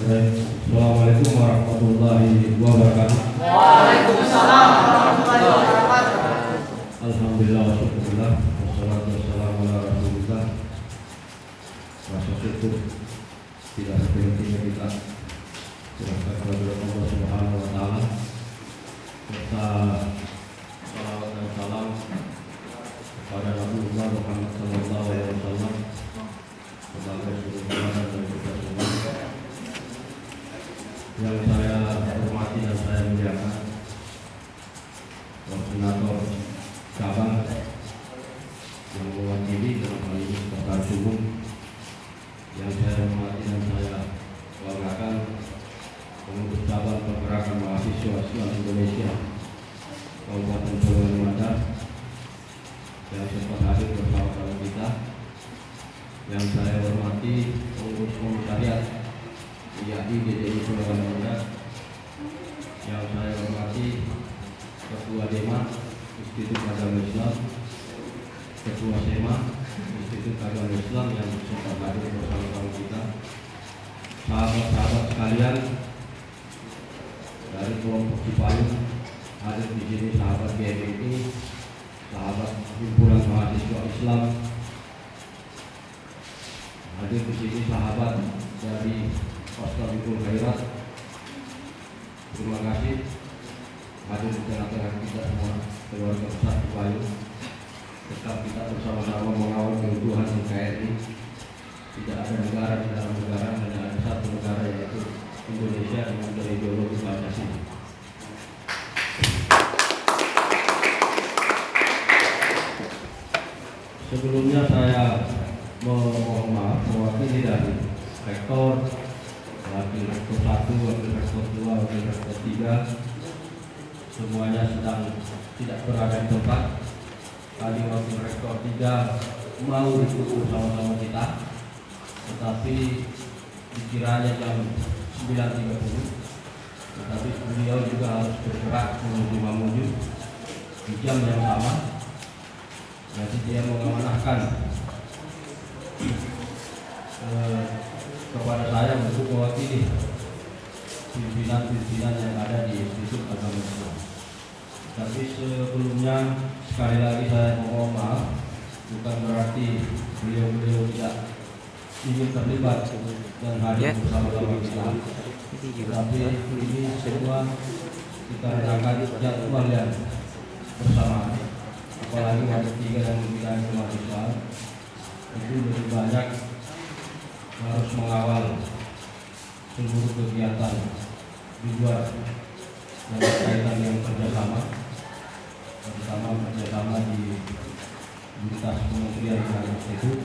Assalamualaikum warahmatullahi wabarakatuh. Waalaikumsalam warahmatullahi wabarakatuh. Alhamdulillah wa syukurillah wassalatu wassalamu ala rasulillah. Rasa syukur tidak sepertinya kita serahkan kepada Allah Subhanahu wa taala. Serta salawat dan salam kepada Nabi Muhammad sallallahu alaihi wasallam sebagai sumber dan kita semua. Yang saya hormati dan saya muliakan Koordinator Cabang yang mewakili dalam hal ini Sekretaris Umum, yang saya hormati dan saya banggakan Pengurus Cabang Pergerakan Mahasiswa Islam Indonesia Kabupaten Sulawesi Selatan yang sempat hadir bersama kita, yang saya hormati Pengurus Komisariat IAI DDI Sulawesi Selatan, yang saya hormati Ketua DEMA Institut Agama Islam, Ketua SEMA Institut Agama Islam yang sempat hadir bersama kita, sahabat-sahabat sekalian dari kelompok Cipayung, hadir di sini sahabat GMI, sahabat himpunan mahasiswa Islam, hadir di sini sahabat dari Fastabiqul Khairat. Terima kasih hadir di tengah-tengah kita semua, keluarga besar Cipayung. Tetap kita bersama-sama mengawal keutuhan NKRI. Tidak ada negara di dalam negara, hanya ada satu negara, yaitu Indonesia dengan ideologi Pancasila. Sebelumnya saya mohon maaf mewakili dari Rektor, Wakil Rektor 1, Wakil Rektor 2, Wakil Rektor 3, semuanya sedang tidak berada di tempat. Tadi Wakil Rektor 3 mau ikut bersama-sama kita, tetapi dikiranya jam 9.30, tetapi beliau juga harus bergerak menuju Mamuju di jam yang sama. Jadi dia mengamanahkan kepada saya untuk mewakili pimpinan-pimpinan yang ada di Institut Agama Islam. Tapi sebelumnya sekali lagi saya mohon maaf, bukan berarti beliau tidak ingin terlibat dan hadir bersama-sama kita. Tapi ini semua kita rencanakan jadwal yang bersamaan. Apalagi ada 3 yang membidang mahasiswa, itu lebih banyak harus mengawal seluruh kegiatan di luar yang berkaitan dengan kerjasama, terutama kerjasama di lintas kementerian dan institut.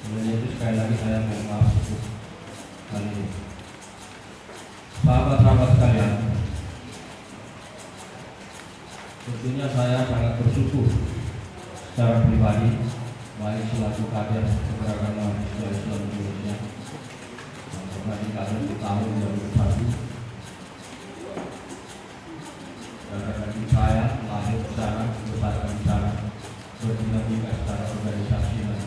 Sebenarnya itu sekali lagi saya mohon maaf untuk hal ini. Sahabat-sahabat sekalian, tentunya saya sangat bersyukur secara pribadi, baik selaku kader Pergerakan Mahasiswa Islam Indonesia yang pernah dikader di tahun 2001, karena saya lahir di sana, dibesarkan di sana, berdinamika secara organisasi dan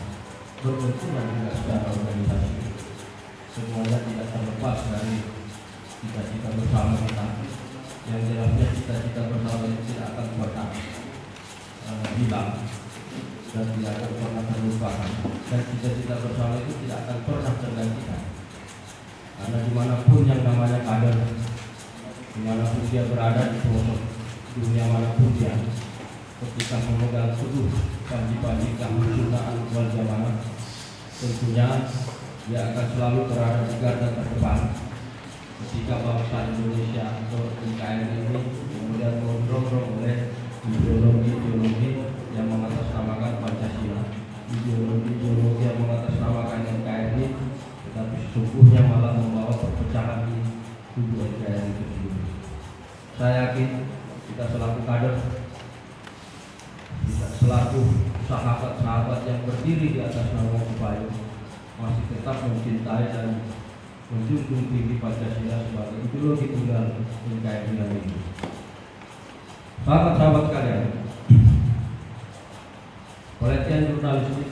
berbenturan juga secara organisasi. Semuanya tidak terlepas dari cita-cita bersama kita. Yang jelasnya cita-cita bersama itu tidak akan pernah hilang dan tidak akan pernah terlupakan, dan cita-cita bersama itu tidak akan pernah tergantikan. Karena dimanapun yang namanya kader, dimanapun dia berada di pelosok dunia manapun dia, ketika memegang teguh panji-panji kesunnah wal jamaah, tentunya dia akan selalu berada di garda terdepan ketika bangsa Indonesia atau NKRI ini kemudian mendorong oleh ideologi-ideologi yang mengatasnamakan Pancasila, ideologi-ideologi yang mengatasnamakan NKRI, tetapi sesungguhnya malah membawa perpecahan di tubuh NKRI itu sendiri. Saya yakin kita selaku kader, kita selaku sahabat-sahabat yang berdiri di atas nama Cipayung, masih tetap mencintai dan menjunjung tinggi Pancasila sebagai ideologi tunggal NKRI ini. Sahabat-sahabat sekalian, penelitian jurnalistik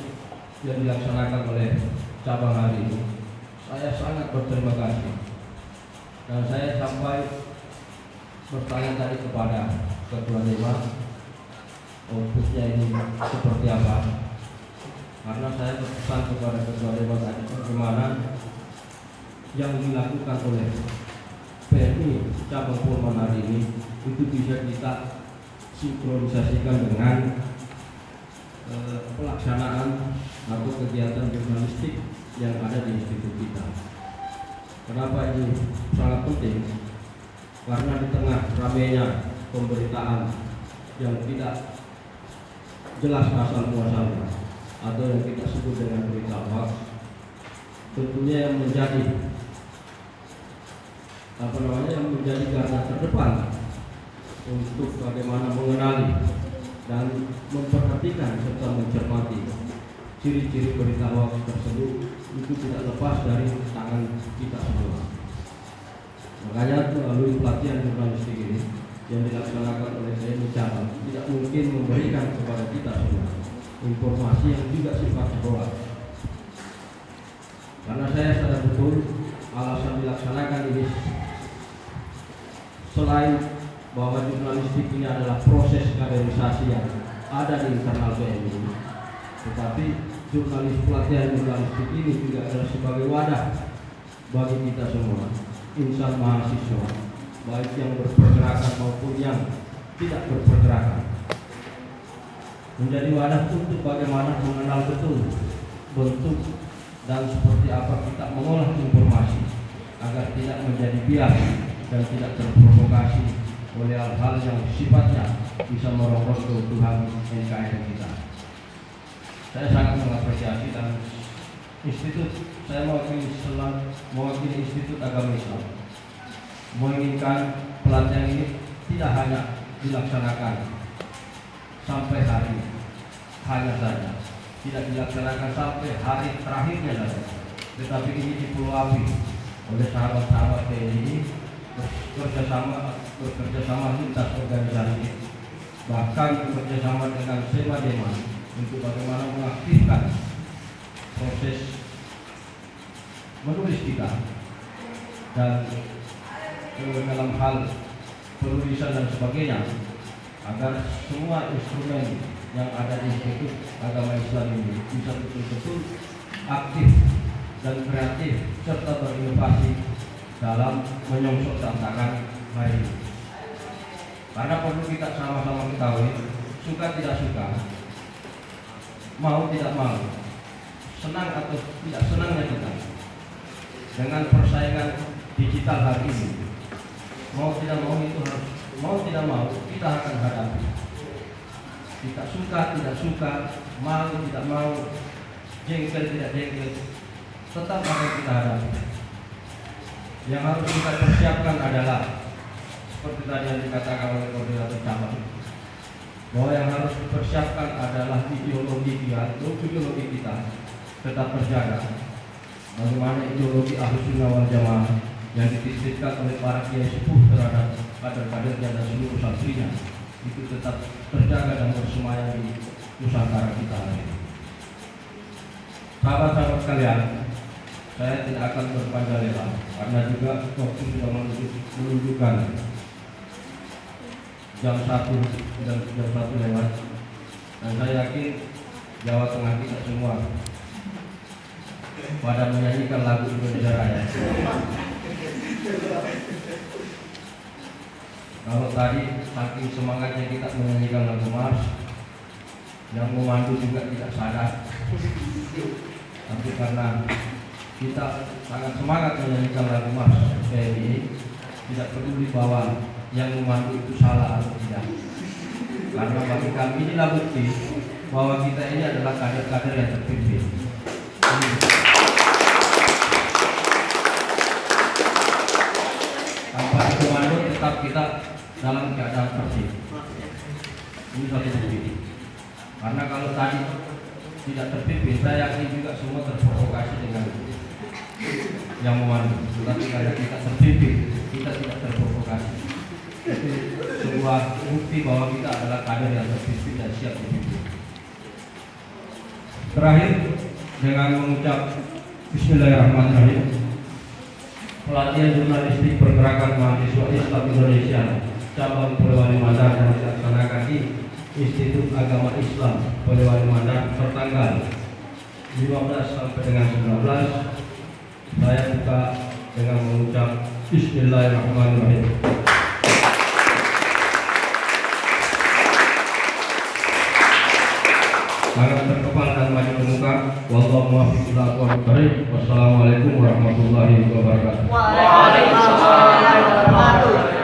yang dilaksanakan oleh cabang hari ini saya sangat berterima kasih. Dan saya sampai bertanya tadi kepada Ketua Dewan, outputnya ini seperti apa? Karena saya berpesan kepada Ketua Dewan tadi bagaimana yang dilakukan oleh PMI cabang Purman hari ini itu bisa kita sinkronisasikan dengan pelaksanaan atau kegiatan jurnalistik yang ada di institut kita. Kenapa ini sangat penting? Karena di tengah ramainya pemberitaan yang tidak jelas asal muasalnya atau yang kita sebut dengan berita hoax, tentunya yang menjadi garda terdepan untuk bagaimana mengenali dan memperhatikan serta mencermati ciri-ciri berita hoax tersebut itu tidak lepas dari tangan kita semua. Makanya melalui pelatihan jurnalistik ini yang dilaksanakan oleh PMI cabang tidak mungkin memberikan kepada kita semua informasi yang juga sifatnya hoax. Karena saya sadar betul alasan dilaksanakan ini selain bahwa jurnalistik ini adalah proses kaderisasi yang ada di internal PMI, tetapi pelatihan jurnalistik ini juga adalah sebagai wadah bagi kita semua, insan mahasiswa, baik yang berpergerakan maupun yang tidak berpergerakan, menjadi wadah untuk bagaimana mengenal betul bentuk dan seperti apa kita mengolah informasi agar tidak menjadi bias dan tidak terprovokasi oleh hal-hal yang sifatnya bisa merongrong keutuhan NKRI kita. Saya sangat mengapresiasi dan institut, saya mewakili Institut Agama Islam menginginkan pelatihan ini tidak hanya dilaksanakan sampai hari hanya saja, tidak dilaksanakan sampai hari terakhirnya saja, tetapi ini dipelopori oleh sahabat-sahabat TNI bekerja sama lintas organisasi, bahkan bekerjasama dengan SEMA-DEMA untuk bagaimana mengaktifkan proses menulis kita dan dalam hal penulisan dan sebagainya, agar semua instrumen yang ada di Institut Agama Islam ini bisa betul-betul aktif dan kreatif serta berinovasi dalam menyongsong tantangan hari ini. Karena perlu kita sama-sama ketahui, suka tidak suka, mau tidak mau, senang atau tidak senangnya kita dengan persaingan digital hari ini, mau tidak mau itu harus, mau tidak mau kita akan hadapi. Kita suka tidak suka, mau tidak mau, jengkel tidak jengkel, tetap akan kita hadapi. Yang harus kita persiapkan adalah seperti tadi yang dikatakan oleh koordinator cabang, bahwa yang harus dipersiapkan adalah ideologi kita tetap terjaga. Bagaimana ideologi Ahlus Sunnah wal Jamaah yang dititipkan oleh para kiai sepuh terhadap kader-kadernya dan seluruh santrinya itu tetap terjaga dan bersemayam di Nusantara kita ini. Sahabat-sahabat sekalian, saya tidak akan berpanjang lebar karena juga waktu sudah menunjukkan jam 1 lewat, dan saya yakin Jawa Tengah kita semua pada menyanyikan lagu Indonesia Raya. Kalau tadi saking semangatnya kita menyanyikan lagu Mars, yang memandu juga tidak sadar, tapi karena kita sangat semangat menyanyikan lagu Mars PNI, tidak peduli bahwa yang memandu itu salah atau tidak. Karena bagi kami inilah bukti bahwa kita ini adalah kader-kader yang terpimpin. Tanpa dikomando tetap kita dalam keadaan tertib. Ini satu bukti. Karena kalau tadi tidak terpimpin, saya yakin juga semua terprovokasi dengan yang memandu. Tetapi kalau kita terpimpin, kita tidak terprovokasi. Itu sebuah bukti bahwa kita adalah kader yang terpimpin dan siap dipimpin. Terakhir dengan mengucap Bismillahirrahmanirrahim. pelatihan jurnalistik pergerakan mahasiswa Islam Indonesia cabang Polewali Mandar yang dilaksanakan di Institut Agama Islam Polewali Mandar pertanggal 15 sampai dengan 19. Saya buka dengan mengucap Bismillahirrahmanirrahim. Tangan terkepal dan maju ke muka. Wallahu muwaffiq ila aqwamit thoriq. Wassalamualaikum warahmatullahi wabarakatuh. Waalaikumsalam warahmatullahi wabarakatuh.